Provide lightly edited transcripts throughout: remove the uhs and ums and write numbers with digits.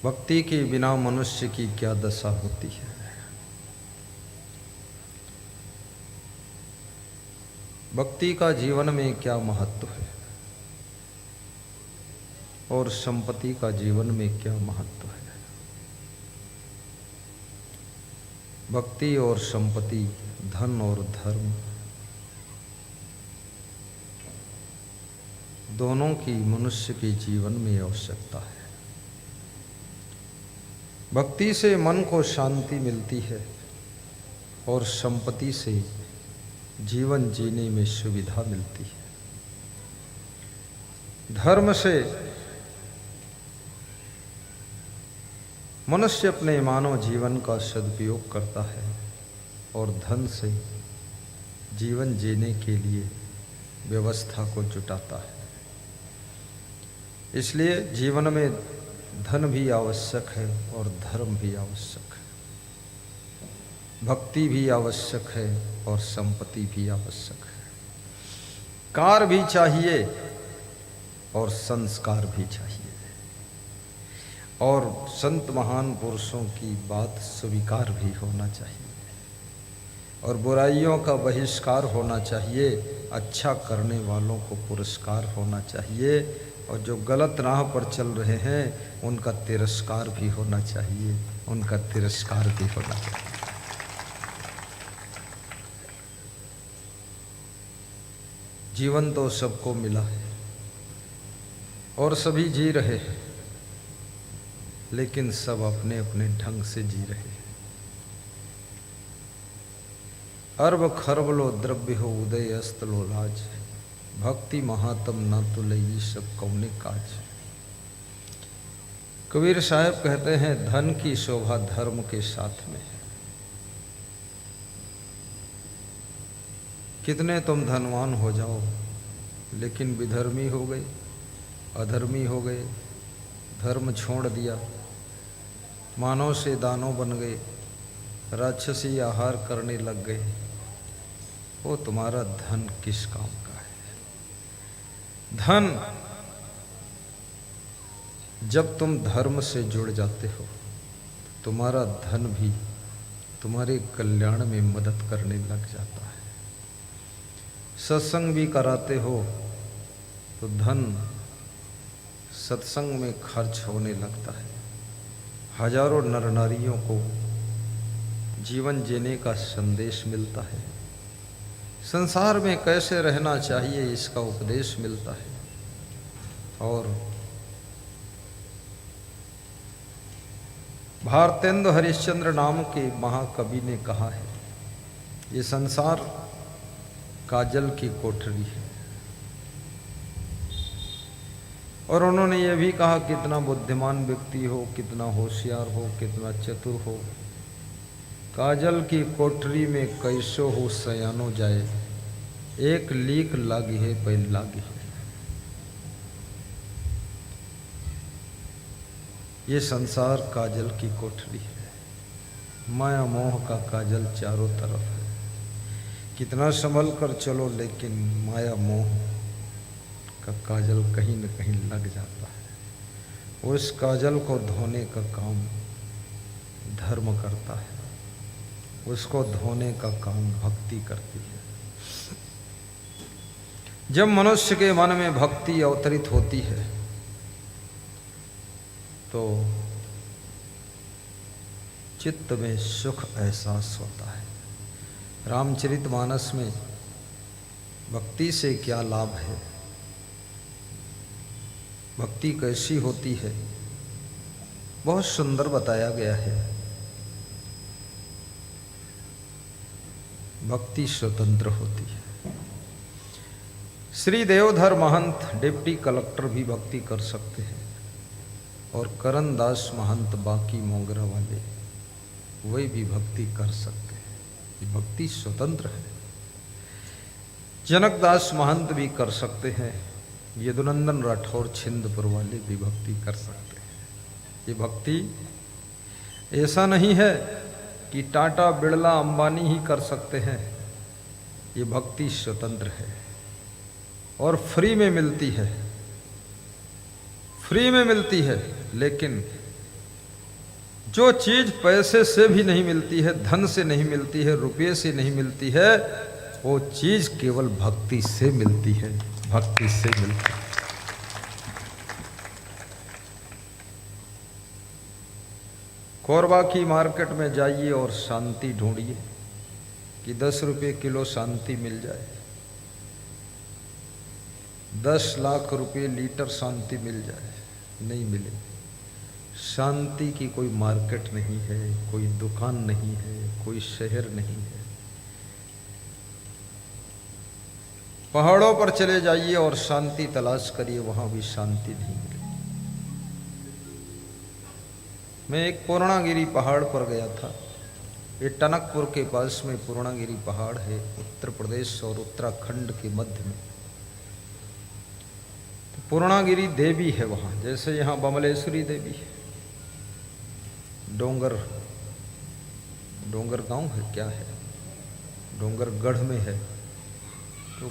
भक्ति के बिना मनुष्य की क्या दशा होती है। भक्ति का जीवन में क्या महत्व है और संपत्ति का जीवन में क्या महत्व है। भक्ति और संपत्ति, धन और धर्म, दोनों की मनुष्य के जीवन में आवश्यकता है। भक्ति से मन को शांति मिलती है और संपत्ति से जीवन जीने में सुविधा मिलती है। धर्म से मनुष्य अपने मानव जीवन का सदुपयोग करता है और धन से जीवन जीने के लिए व्यवस्था को जुटाता है। इसलिए जीवन में धन भी आवश्यक है और धर्म भी आवश्यक है, भक्ति भी आवश्यक है और संपत्ति भी आवश्यक है। कार भी चाहिए और संस्कार भी चाहिए और संत महान पुरुषों की बात स्वीकार भी होना चाहिए और बुराइयों का बहिष्कार होना चाहिए। अच्छा करने वालों को पुरस्कार होना चाहिए और जो गलत राह पर चल रहे हैं उनका तिरस्कार भी होना चाहिए, उनका तिरस्कार भी होना चाहिए। जीवन तो सबको मिला है और सभी जी रहे हैं, लेकिन सब अपने अपने ढंग से जी रहे हैं। अरब खरब लो द्रव्य हो उदय अस्त लो लाज, भक्ति महात्म न तुलई सब कौने काज। कबीर साहब कहते हैं धन की शोभा धर्म के साथ में है। कितने तुम धनवान हो जाओ लेकिन विधर्मी हो गए, अधर्मी हो गए, धर्म छोड़ दिया, मानव से दानव बन गए, राक्षसी आहार करने लग गए, वो तुम्हारा धन किस काम का है। धन जब तुम धर्म से जुड़ जाते हो तुम्हारा धन भी तुम्हारे कल्याण में मदद करने लग जाता है। सत्संग भी कराते हो तो धन सत्संग में खर्च होने लगता है। हजारों नर नारियों को जीवन जीने का संदेश मिलता है, संसार में कैसे रहना चाहिए इसका उपदेश मिलता है। और भारतेंदु हरिश्चंद्र नाम के महाकवि ने कहा है, ये संसार काजल की कोठरी है। और उन्होंने ये भी कहा कितना बुद्धिमान व्यक्ति हो, कितना होशियार हो, कितना चतुर हो, काजल की कोठरी में कैसो हो सयानो जाए, एक लीक लागी है पैल लागी है। ये संसार काजल की कोठरी है, माया मोह का काजल चारों तरफ है। कितना संभल कर चलो लेकिन माया मोह का काजल कहीं न कहीं लग जाता है। उस काजल को धोने का काम धर्म करता है, उसको धोने का काम भक्ति करती है। जब मनुष्य के मन में भक्ति अवतरित होती है तो चित्त में सुख एहसास होता है। रामचरितमानस में भक्ति से क्या लाभ है, भक्ति कैसी होती है, बहुत सुंदर बताया गया है। भक्ति स्वतंत्र होती है। श्री देवधर महंत डिप्टी कलेक्टर भी भक्ति कर सकते हैं और करणदास महंत बाकी मोगरा वाले वही भी भक्ति कर सकते हैं। ये भक्ति स्वतंत्र है। जनकदास महंत भी कर सकते हैं, यदुनंदन राठौर छिंदपुर वाले भी भक्ति कर सकते हैं। ये भक्ति ऐसा नहीं है कि टाटा बिड़ला अंबानी ही कर सकते हैं। ये भक्ति स्वतंत्र है और फ्री में मिलती है, फ्री में मिलती है। लेकिन जो चीज पैसे से भी नहीं मिलती है, धन से नहीं मिलती है, रुपये से नहीं मिलती है, वो चीज केवल भक्ति से मिलती है, भक्ति से मिलती है। कोरबा की मार्केट में जाइए और शांति ढूंढिए कि 10 रुपये किलो शांति मिल जाए, 10 लाख रुपये लीटर शांति मिल जाए, नहीं मिले। शांति की कोई मार्केट नहीं है, कोई दुकान नहीं है, कोई शहर नहीं है। पहाड़ों पर चले जाइए और शांति तलाश करिए, वहां भी शांति नहीं मिलेगी। मैं एक पूर्णागिरी पहाड़ पर गया था। ये टनकपुर के पास में पूर्णागिरी पहाड़ है, उत्तर प्रदेश और उत्तराखंड के मध्य में। तो पूर्णागिरी देवी है वहाँ, जैसे यहाँ बमलेश्वरी देवी है। डोंगर गांव है, क्या है, डोंगरगढ़ में है। तो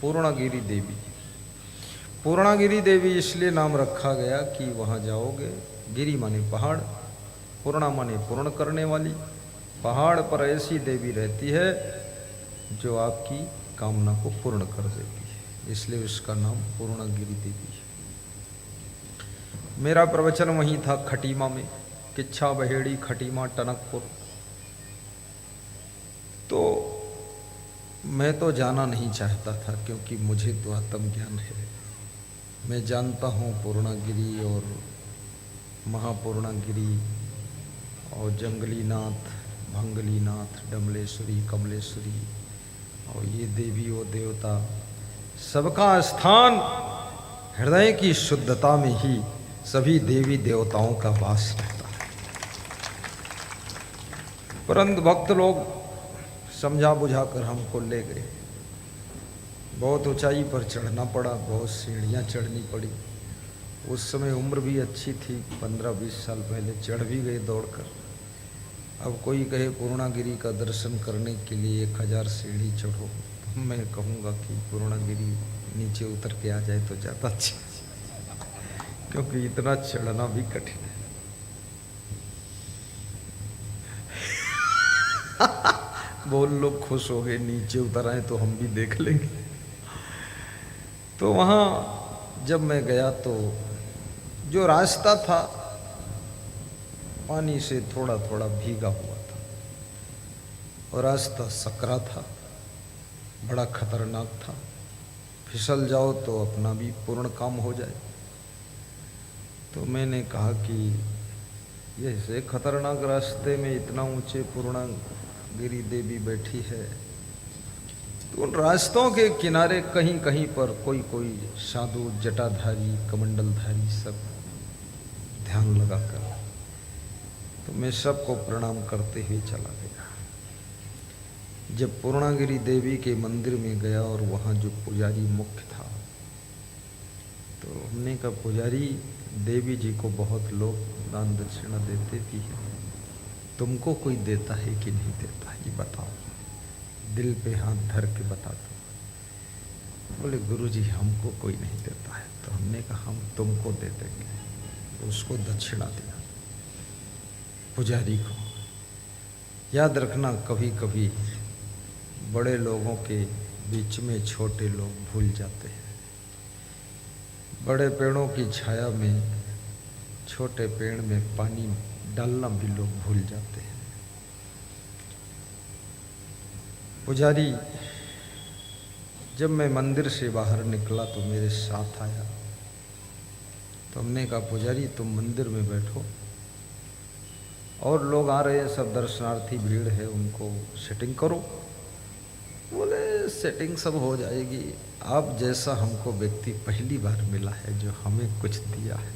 पूर्णागिरी देवी, पूर्णागिरी देवी इसलिए नाम रखा गया कि वहाँ जाओगे, गिरी माने पहाड़, पूर्णा माने पूर्ण करने वाली। पहाड़ पर ऐसी देवी रहती है जो आपकी कामना को पूर्ण कर देती है, इसलिए उसका नाम पूर्णागिरी देवी है। मेरा प्रवचन वहीं था खटीमा में, किच्छा बहेड़ी खटीमा टनकपुर। तो मैं तो जाना नहीं चाहता था, क्योंकि मुझे तो आत्मज्ञान है। मैं जानता हूँ पूर्णागिरी और महापूर्णागिरी और जंगलीनाथ, भंगलीनाथ, डमलेश्वरी, कमलेश्वरी और ये देवी और देवता, सबका स्थान हृदय की शुद्धता में ही सभी देवी देवताओं का वास रहता है। परंतु भक्त लोग समझा बुझाकर हमको ले गए। बहुत ऊंचाई पर चढ़ना पड़ा, बहुत सीढ़ियाँ चढ़नी पड़ी। उस समय उम्र भी अच्छी थी, 15-20 साल पहले चढ़ भी गए दौड़कर। अब कोई कहे पूर्णागिरी का दर्शन करने के लिए 1000 सीढ़ी चढ़ो, तो मैं कहूँगा कि पूर्णागिरी नीचे उतर के आ जाए तो ज़्यादा अच्छा, क्योंकि इतना चढ़ना भी कठिन है। बहुत लोग खुश हो गए, नीचे उतर आए तो हम भी देख लेंगे। तो वहाँ जब मैं गया तो जो रास्ता था पानी से थोड़ा थोड़ा भीगा हुआ था और रास्ता सकरा था, बड़ा खतरनाक था। फिसल जाओ तो अपना भी पूर्ण काम हो जाए। तो मैंने कहा कि ये ऐसे खतरनाक रास्ते में इतना ऊंचे पूर्णागिरी देवी बैठी है, तो उन रास्तों के किनारे कहीं कहीं पर कोई कोई साधु, जटाधारी, कमंडलधारी सब ध्यान लगाकर, तो मैं सबको प्रणाम करते हुए चला गया। जब पूर्णागिरी देवी के मंदिर में गया और वहाँ जो पुजारी मुख्य था, तो हमने कहा पुजारी, देवी जी को बहुत लोग दान दक्षिणा देते भी हैं, तुमको कोई देता है कि नहीं देता है, ये बताओ, दिल पे हाथ धर के बता दो। बोले गुरुजी हमको कोई नहीं देता है। तो हमने कहा हम तुमको दे देंगे। तो उसको दक्षिणा दिया पुजारी को। याद रखना, कभी कभी बड़े लोगों के बीच में छोटे लोग भूल जाते हैं। बड़े पेड़ों की छाया में छोटे पेड़ में पानी डालना भी लोग भूल जाते हैं। पुजारी जब मैं मंदिर से बाहर निकला तो मेरे साथ आया। तो हमने कहा पुजारी तुम मंदिर में बैठो, और लोग आ रहे हैं, सब दर्शनार्थी भीड़ है, उनको सेटिंग करो। बोले सेटिंग सब हो जाएगी, आप जैसा हमको व्यक्ति पहली बार मिला है जो हमें कुछ दिया है,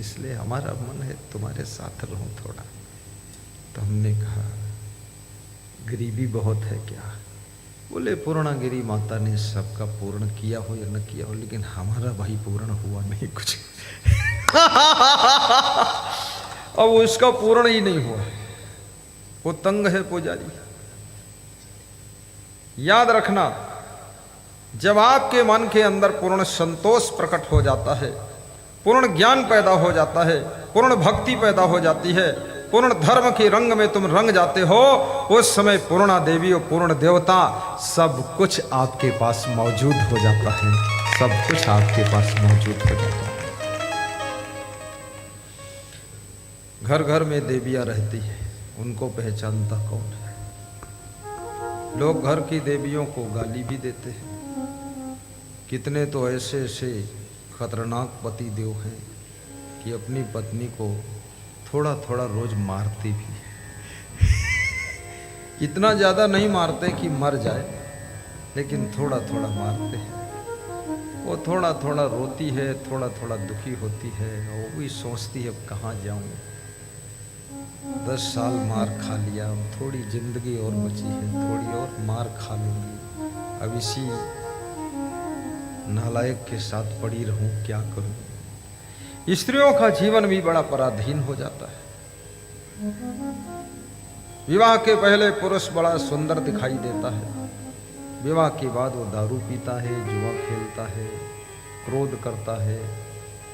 इसलिए हमारा मन है तुम्हारे साथ रहूं थोड़ा। तो हमने कहा गरीबी बहुत है क्या? बोले पूर्णागिरी माता ने सबका पूर्ण किया हो या न किया हो, लेकिन हमारा भाई पूर्ण हुआ नहीं कुछ। अब उसका पूर्ण ही नहीं हुआ, वो तंग है पुजारी। याद रखना, जब आपके मन के अंदर पूर्ण संतोष प्रकट हो जाता है, पूर्ण ज्ञान पैदा हो जाता है, पूर्ण भक्ति पैदा हो जाती है, पूर्ण धर्म के रंग में तुम रंग जाते हो, उस समय पूर्णा देवी और पूर्ण देवता सब कुछ आपके पास मौजूद हो जाता है, सब कुछ आपके पास मौजूद हो जाता है। घर घर में देवियां रहती है, उनको पहचानता कौन है? लोग घर की देवियों को गाली भी देते हैं। कितने तो ऐसे ऐसे खतरनाक पति देव हैं कि अपनी पत्नी को थोड़ा थोड़ा रोज मारते भी है। इतना ज़्यादा नहीं मारते कि मर जाए, लेकिन थोड़ा थोड़ा मारते हैं। वो थोड़ा थोड़ा रोती है, थोड़ा थोड़ा दुखी होती है, और वो भी सोचती है अब कहाँ जाऊँ, 10 साल मार खा लिया, अब थोड़ी जिंदगी और बची है, थोड़ी और मार खा लूँगी, अब इसी नालायक के साथ पड़ी रहूं, क्या करूं। स्त्रियों का जीवन भी बड़ा पराधीन हो जाता है। विवाह के पहले पुरुष बड़ा सुंदर दिखाई देता है, विवाह के बाद वो दारू पीता है, जुआ खेलता है, क्रोध करता है,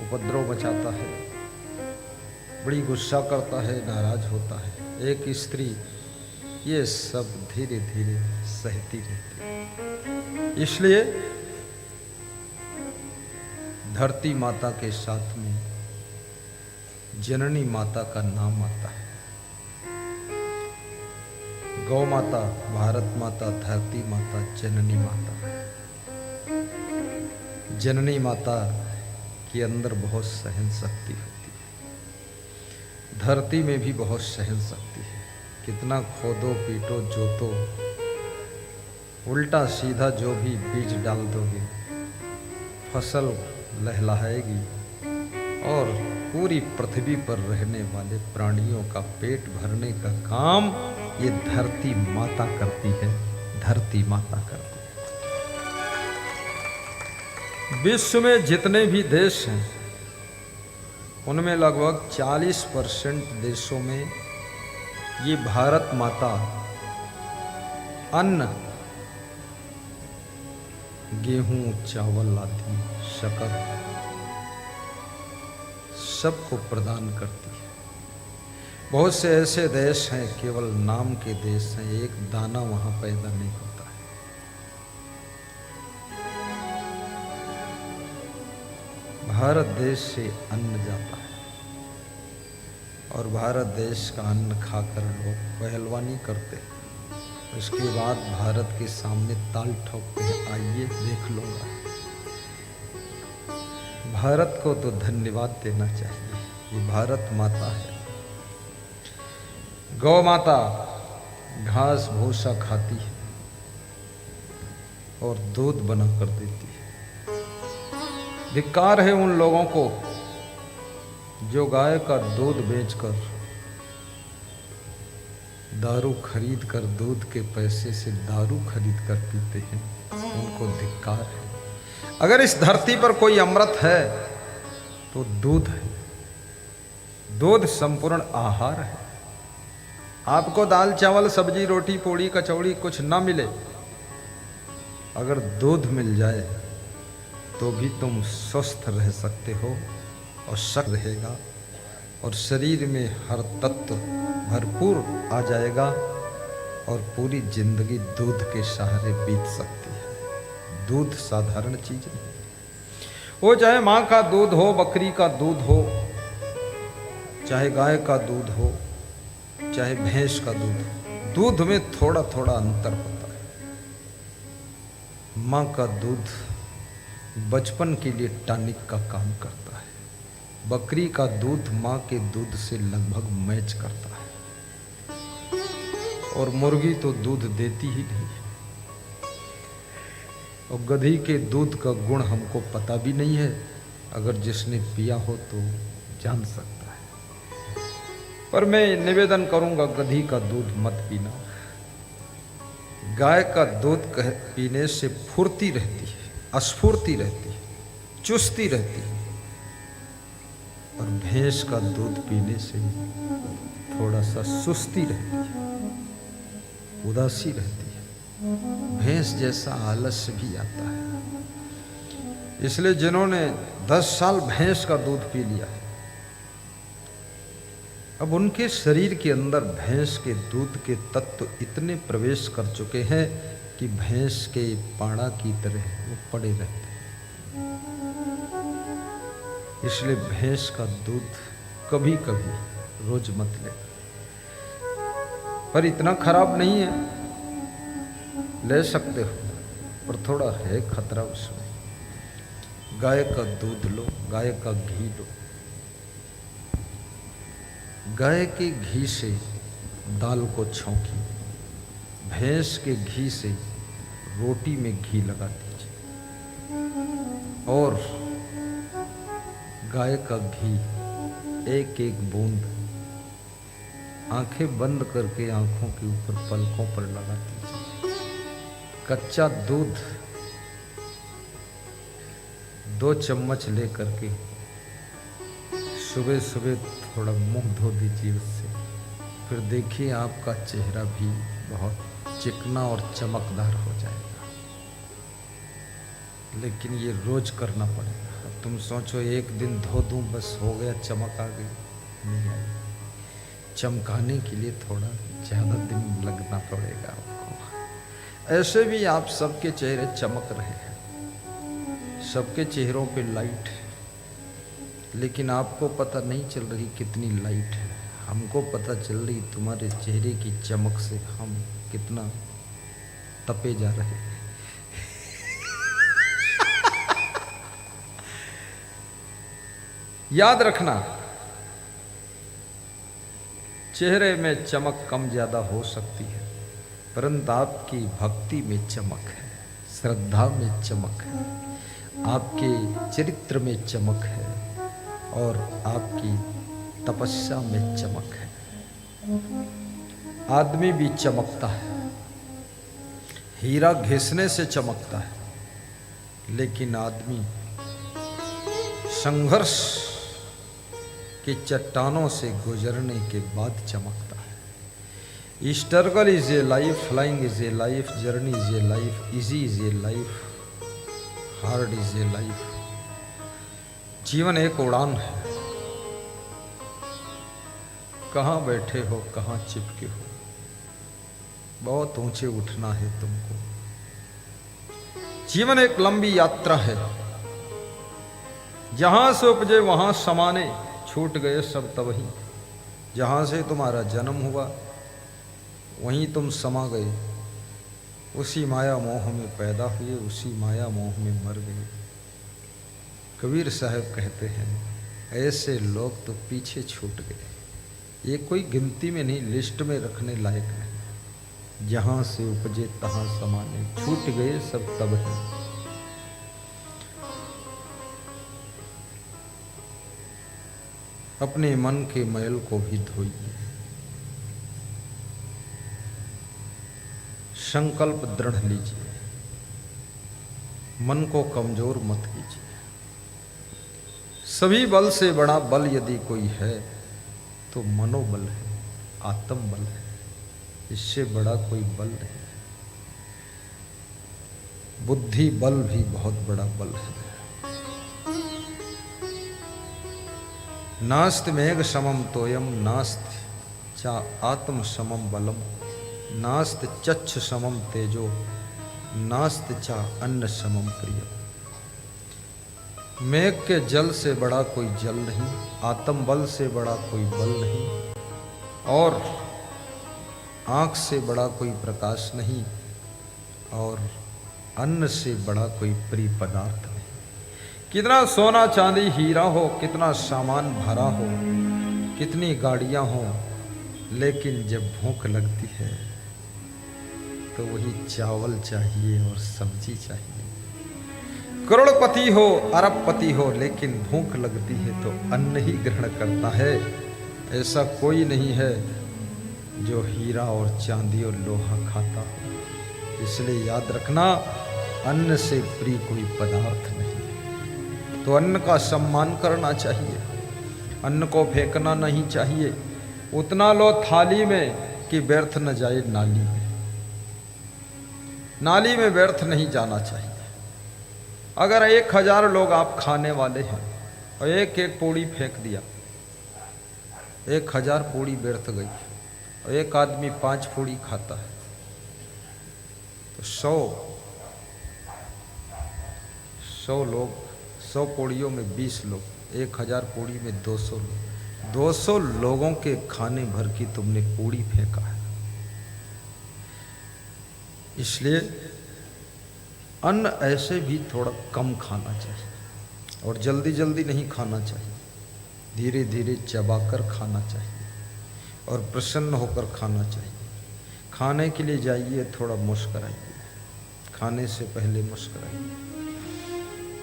उपद्रव मचाता है, बड़ी गुस्सा करता है, नाराज होता है। एक स्त्री ये सब धीरे धीरे सहती रहती है। इसलिए धरती माता के साथ में जननी माता का नाम आता है। गौ माता, भारत माता, धरती माता, जननी माता। जननी माता के अंदर बहुत सहन शक्ति होती है, धरती में भी बहुत सहन शक्ति है। कितना खोदो पीटो जोतो, उल्टा सीधा जो भी बीज डाल दोगे फसल लहलहाएगी, और पूरी पृथ्वी पर रहने वाले प्राणियों का पेट भरने का काम ये धरती माता करती है, धरती माता करती है। विश्व में जितने भी देश हैं उनमें लगभग 40% देशों में ये भारत माता अन्न, गेहूं, चावल आदि, शक्कर सबको प्रदान करती है। बहुत से ऐसे देश हैं, केवल नाम के देश हैं, एक दाना वहां पैदा नहीं होता है। भारत देश से अन्न जाता है, और भारत देश का अन्न खाकर लोग पहलवानी करते हैं। उसके बाद भारत के सामने ताल ठोकते हैं, आइए देख लूंगा। भारत को तो धन्यवाद देना चाहिए, ये भारत माता है। गौ माता घास भूसा खाती है और दूध बना कर देती है। धिक्कार है उन लोगों को जो गाय का दूध बेचकर, दारू खरीद कर, दूध के पैसे से दारू खरीद कर पीते हैं, उनको धिक्कार है। अगर इस धरती पर कोई अमृत है तो दूध है। दूध संपूर्ण आहार है। आपको दाल चावल सब्जी रोटी पूड़ी कचौड़ी कुछ ना मिले, अगर दूध मिल जाए तो भी तुम स्वस्थ रह सकते हो, और शक्ति रहेगा, और शरीर में हर तत्व भरपूर आ जाएगा, और पूरी जिंदगी दूध के सहारे बीत सकती है। दूध साधारण चीज नहीं, वो चाहे माँ का दूध हो, बकरी का दूध हो, चाहे गाय का दूध हो, चाहे भैंस का दूध हो, दूध में थोड़ा थोड़ा अंतर होता है। माँ का दूध बचपन के लिए टॉनिक का काम करता है, बकरी का दूध माँ के दूध से लगभग मैच करता है, और मुर्गी तो दूध देती ही नहीं है। और गधी के दूध का गुण हमको पता भी नहीं है, अगर जिसने पिया हो तो जान सकता है। पर मैं निवेदन करूंगा, गधी का दूध मत पीना। गाय का दूध पीने से फुर्ती रहती है, स्फूर्ति रहती है, चुस्ती रहती है, और भैंस का दूध पीने से थोड़ा सा सुस्ती रहती है, उदासी रहती है, भैंस जैसा आलस्य भी आता है। इसलिए जिन्होंने 10 साल भैंस का दूध पी लिया है, अब उनके शरीर के अंदर भैंस के दूध के तत्व इतने प्रवेश कर चुके हैं कि भैंस के पाड़ा की तरह वो पड़े रहते हैं। इसलिए भैंस का दूध कभी कभी रोज मत ले, पर इतना खराब नहीं है, ले सकते हो, पर थोड़ा है खतरा उसमें। गाय का दूध लो, गाय का घी लो। गाय के घी से दाल को छौंकी, भैंस के घी से रोटी में घी लगा दीजिए, और गाय का घी एक एक बूंद आंखें बंद करके आंखों के ऊपर पलकों पर लगा दीजिए। कच्चा दूध 2 चम्मच ले करके सुबह सुबह थोड़ा मुंह धो दीजिए उससे, फिर देखिए आपका चेहरा भी बहुत चिकना और चमकदार हो जाएगा। लेकिन ये रोज करना पड़ेगा। अब तुम सोचो एक दिन धो दूं बस हो गया, चमक आ गई, नहीं आई। चमकाने के लिए थोड़ा ज़्यादा दिन लगना पड़ेगा आपको। ऐसे भी आप सबके चेहरे चमक रहे हैं, सबके चेहरों पे लाइट है, लेकिन आपको पता नहीं चल रही कितनी लाइट है। हमको पता चल रही तुम्हारे चेहरे की चमक से हम कितना तपे जा रहे हैं। याद रखना, चेहरे में चमक कम ज्यादा हो सकती है, परंतु आपकी भक्ति में चमक है, श्रद्धा में चमक है, आपके चरित्र में चमक है, और आपकी तपस्या में चमक है। आदमी भी चमकता है, हीरा घिसने से चमकता है, लेकिन आदमी संघर्ष की चट्टानों से गुजरने के बाद चमकता है। Struggle is a life, flying is a life, journey is a life, easy is a life, hard is a life. जीवन एक उड़ान है, कहाँ बैठे हो, कहाँ चिपके हो, बहुत ऊंचे उठना है तुमको। जीवन एक लंबी यात्रा है, जहां से उपजे वहां समाने, छूट गए सब तब ही। जहां से तुम्हारा जन्म हुआ वहीं तुम समा गए, उसी माया मोह में पैदा हुए, उसी माया मोह में मर गए। कबीर साहब कहते हैं ऐसे लोग तो पीछे छूट गए। ये कोई गिनती में नहीं, लिस्ट में रखने लायक नहीं। जहां से उपजे तहां समाने, छूट गए सब तब है। अपने मन के मैल को भी धोइए, संकल्प दृढ़ लीजिए, मन को कमजोर मत कीजिए। सभी बल से बड़ा बल यदि कोई है तो मनोबल है, आत्मबल है, इससे बड़ा कोई बल नहीं। बुद्धि बल भी बहुत बड़ा बल है। नास्त मेघ समम तोयम, नास्त चा आत्म समम बलम, नास्त चच्छ समम तेजो, नास्त चा अन्न समम प्रियम। मेघ के जल से बड़ा कोई जल नहीं, आत्म बल से बड़ा कोई बल नहीं, और आँख से बड़ा कोई प्रकाश नहीं, और अन्न से बड़ा कोई प्रिय पदार्थ नहीं। कितना सोना चांदी हीरा हो, कितना सामान भरा हो, कितनी गाड़ियाँ हो, लेकिन जब भूख लगती है तो वही चावल चाहिए और सब्जी चाहिए। करोड़पति हो, अरबपति हो, लेकिन भूख लगती है तो अन्न ही ग्रहण करता है। ऐसा कोई नहीं है जो हीरा और चांदी और लोहा खाता हो। इसलिए याद रखना, अन्न से प्रिय कोई पदार्थ नहीं। तो अन्न का सम्मान करना चाहिए, अन्न को फेंकना नहीं चाहिए। उतना लो थाली में कि व्यर्थ न जाए नाली में। नाली में व्यर्थ नहीं जाना चाहिए। अगर 1000 लोग आप खाने वाले हैं और एक एक पूड़ी फेंक दिया 1000 पूड़ी व्यर्थ गई और एक आदमी 5 पूड़ी खाता है तो 100 लोग, 100 पूड़ियों में 20 लोग, 1000 पूड़ी में 200 लोग, 200 लोगों के खाने भर की तुमने पूड़ी फेंका है। इसलिए अन्न ऐसे भी थोड़ा कम खाना चाहिए और जल्दी जल्दी नहीं खाना चाहिए, धीरे धीरे चबाकर खाना चाहिए और प्रसन्न होकर खाना चाहिए। खाने के लिए जाइए थोड़ा मुस्कुराइए, खाने से पहले मुस्कुराइए।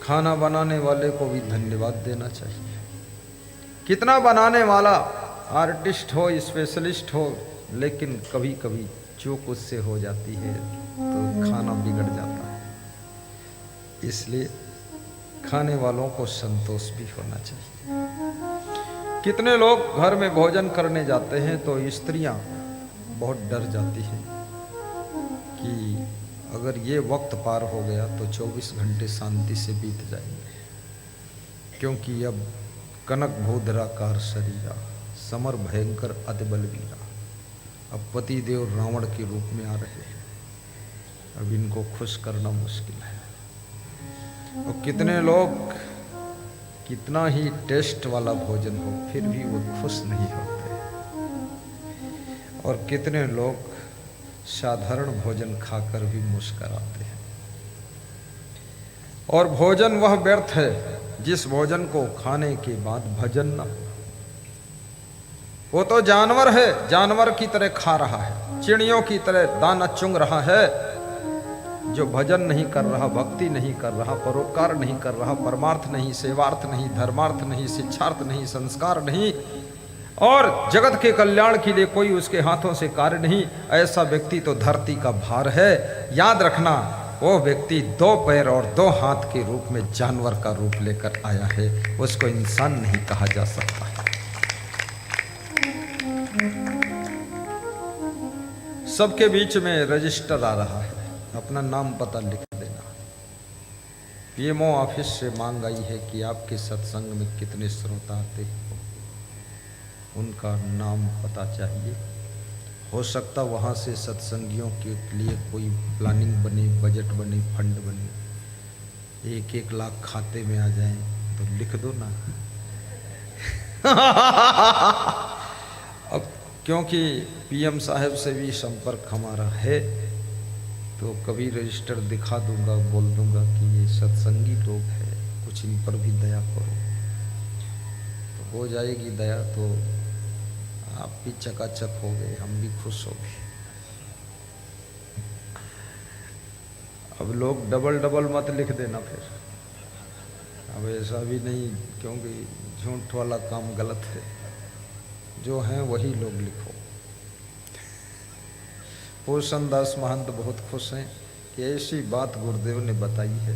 खाना बनाने वाले को भी धन्यवाद देना चाहिए। कितना बनाने वाला आर्टिस्ट हो, स्पेशलिस्ट हो, लेकिन कभी कभी चूक उससे हो जाती है तो खाना बिगड़ जाता है। इसलिए खाने वालों को संतोष भी होना चाहिए। कितने लोग घर में भोजन करने जाते हैं तो स्त्रियां बहुत डर जाती हैं कि अगर ये वक्त पार हो गया तो 24 घंटे शांति से बीत जाएंगे, क्योंकि अब कनक भूधराकार शरीरा, समर भयंकर अति बलवीरा, अब पति देव रावण के रूप में आ रहे हैं, अब इनको खुश करना मुश्किल है। और कितने लोग कितना ही टेस्ट वाला भोजन हो फिर भी वो खुश नहीं होते, और कितने लोग साधारण भोजन खाकर भी मुस्कुराते हैं। और भोजन वह व्यर्थ है जिस भोजन को खाने के बाद भजन न हो। वो तो जानवर है, जानवर की तरह खा रहा है, चिड़ियों की तरह दाना चुंग रहा है, जो भजन नहीं कर रहा, भक्ति नहीं कर रहा, परोपकार नहीं कर रहा, परमार्थ नहीं, सेवार्थ नहीं, धर्मार्थ नहीं, शिक्षार्थ नहीं, संस्कार नहीं, और जगत के कल्याण के लिए कोई उसके हाथों से कार्य नहीं, ऐसा व्यक्ति तो धरती का भार है। याद रखना, वो व्यक्ति 2 पैर और 2 हाथ के रूप में जानवर का रूप लेकर आया है, उसको इंसान नहीं कहा जा सकता है। सबके बीच में रजिस्टर आ रहा है, अपना नाम पता लिख देना। पीएमओ ऑफिस से मांग आई है कि आपके सत्संग में कितने श्रोता आते हैं, उनका नाम पता चाहिए। हो सकता वहाँ से सत्संगियों के लिए कोई प्लानिंग बने, बजट बने, फंड बने, 1-1 लाख खाते में आ जाए तो लिख दो ना। अब क्योंकि पीएम साहब से भी संपर्क हमारा है तो कभी रजिस्टर दिखा दूंगा, बोल दूंगा कि ये सत्संगी लोग हैं, कुछ इन पर भी दया करो, तो हो जाएगी दया। तो आप भी चकाचक हो गए, हम भी खुश हो गए। अब लोग डबल डबल मत लिख देना फिर, अब ऐसा भी नहीं, क्योंकि झूठ वाला काम गलत है। जो हैं वही लोग लिखो। भूषण दास महंत बहुत खुश हैं कि ऐसी बात गुरुदेव ने बताई है,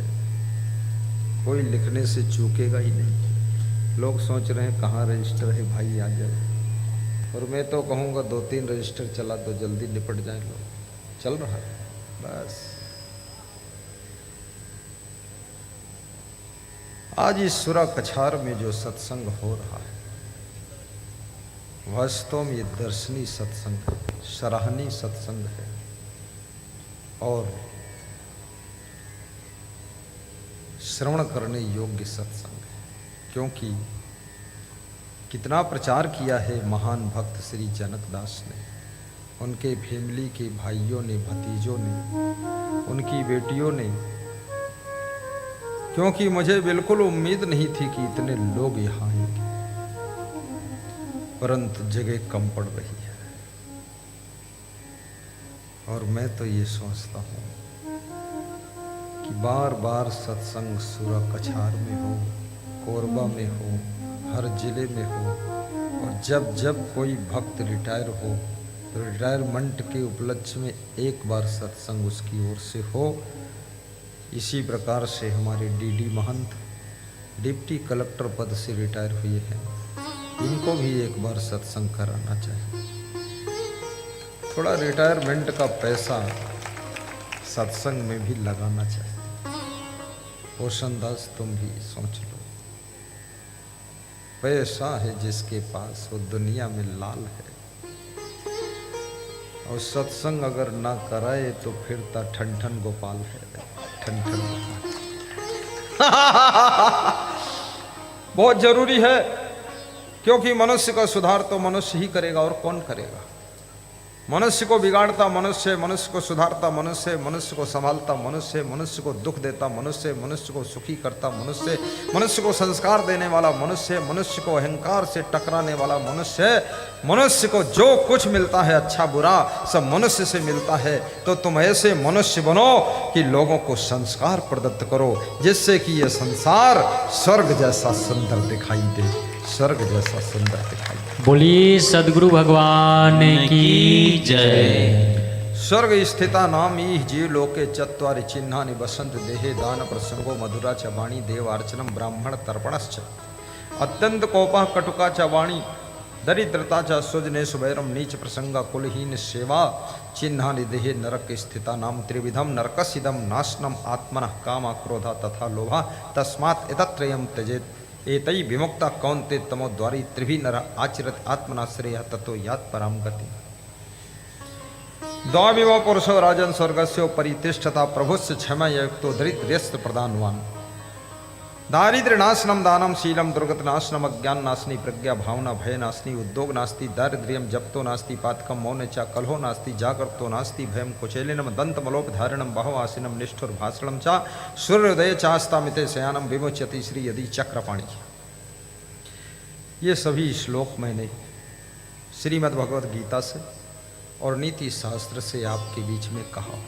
कोई लिखने से चूकेगा ही नहीं। लोग सोच रहे हैं कहाँ रजिस्टर है भाई, आ जाए। और मैं तो कहूँगा 2-3 रजिस्टर चला तो जल्दी निपट जाए लोग। चल रहा है बस। आज इस सुरा कछार में जो सत्संग हो रहा है, वास्तव में ये दर्शनीय सत्संग है, सराहनीय सत्संग है, और श्रवण करने योग्य सत्संग है। क्योंकि कितना प्रचार किया है महान भक्त श्री जनकदास ने, उनके फैमिली के भाइयों ने, भतीजों ने, उनकी बेटियों ने, क्योंकि मुझे बिल्कुल उम्मीद नहीं थी कि इतने लोग यहाँ आएंगे, परंतु जगह कम पड़ रही है। और मैं तो ये सोचता हूँ कि बार बार सत्संग सूरा कछार में हो, कोरबा में हो, हर जिले में हो, और जब जब कोई भक्त रिटायर हो तो रिटायरमेंट के उपलक्ष्य में एक बार सत्संग उसकी ओर से हो। इसी प्रकार से हमारे डीडी महंत डिप्टी कलेक्टर पद से रिटायर हुए हैं, इनको भी एक बार सत्संग कराना चाहिए। थोड़ा रिटायरमेंट का पैसा सत्संग में भी लगाना चाहिए। भूषण दास तुम भी सोच लो। पैसा है जिसके पास वो दुनिया में लाल है, और सत्संग अगर ना कराए तो फिर ता ठन ठन गोपाल है, ठन ठन गोपाल। बहुत जरूरी है, क्योंकि मनुष्य का सुधार तो मनुष्य ही करेगा, और कौन करेगा। मनुष्य को बिगाड़ता मनुष्य, मनुष्य को सुधारता मनुष्य, मनुष्य को संभालता मनुष्य, मनुष्य को दुख देता मनुष्य, मनुष्य को सुखी करता मनुष्य, मनुष्य को संस्कार देने वाला मनुष्य, मनुष्य को अहंकार से टकराने वाला मनुष्य, मनुष्य को जो कुछ मिलता है अच्छा बुरा सब मनुष्य से मिलता है। तो तुम ऐसे मनुष्य बनो कि लोगों को संस्कार प्रदत्त करो, जिससे कि ये संसार स्वर्ग जैसा सुंदर दिखाई दे, स्वर्ग जैसा सुंदर दिखाई दे। बोलिए सदगुरु भगवान की जय। स्वर्ग स्थिता नाम ईह जीव लोके चत्वारि चिन्हानि बसंत देहे दान प्रसंगो मधुरा च वाणी देवार्चनम ब्राह्मण तर्पणश्च अत्यंत कोपा कटुका च वाणी दरिद्रता च सुजने सुवैरम नीच प्रसंगा कुलहीन सेवा चिन्हानि देहे नरक स्थिता नाम त्रिविधम नरकसिदम नाशनम आत्मनः कामा क्रोधा तथा लोभा तस्मात् एतत्त्रयम् त्यजेत् एतई विमुक्ता कौन्ते तमोद्वारी त्रिभि नर आचरत आत्मनाश्रय ततो यात पराम गति। द्वाविमो पुरुषो राजन स्वर्गस्यो परितिष्ठता प्रभुस्य क्षमा युक्तो दरिद्र्यस्त प्रदानवान दारिद्र्य नाशनम दानम शीलम दुर्गत नाशनम अज्ञान नाशनी प्रज्ञा भावना भय नाशनी उद्योग नास्ति दारिद्र्यम जप्तो नास्ति पातकम मौन च कलहो नास्ति जागर्तो नास्ति भयम कुचेलिनम दंतमलोपधारणम बहुआसीनम निष्ठुर भाषणम च सूर्योदय चास्तामिते शयानम विमुच्यति श्री यदि चक्रपाणी। ये सभी श्लोक मैंने श्रीमद् भगवद गीता से और नीति शास्त्र से आपके बीच में कहा।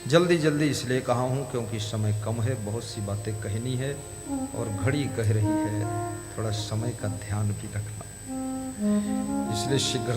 जल्दी जल्दी इसलिए कहा हूँ क्योंकि समय कम है, बहुत सी बातें कहनी है और घड़ी कह रही है, थोड़ा समय का ध्यान भी रखना, इसलिए शीघ्रता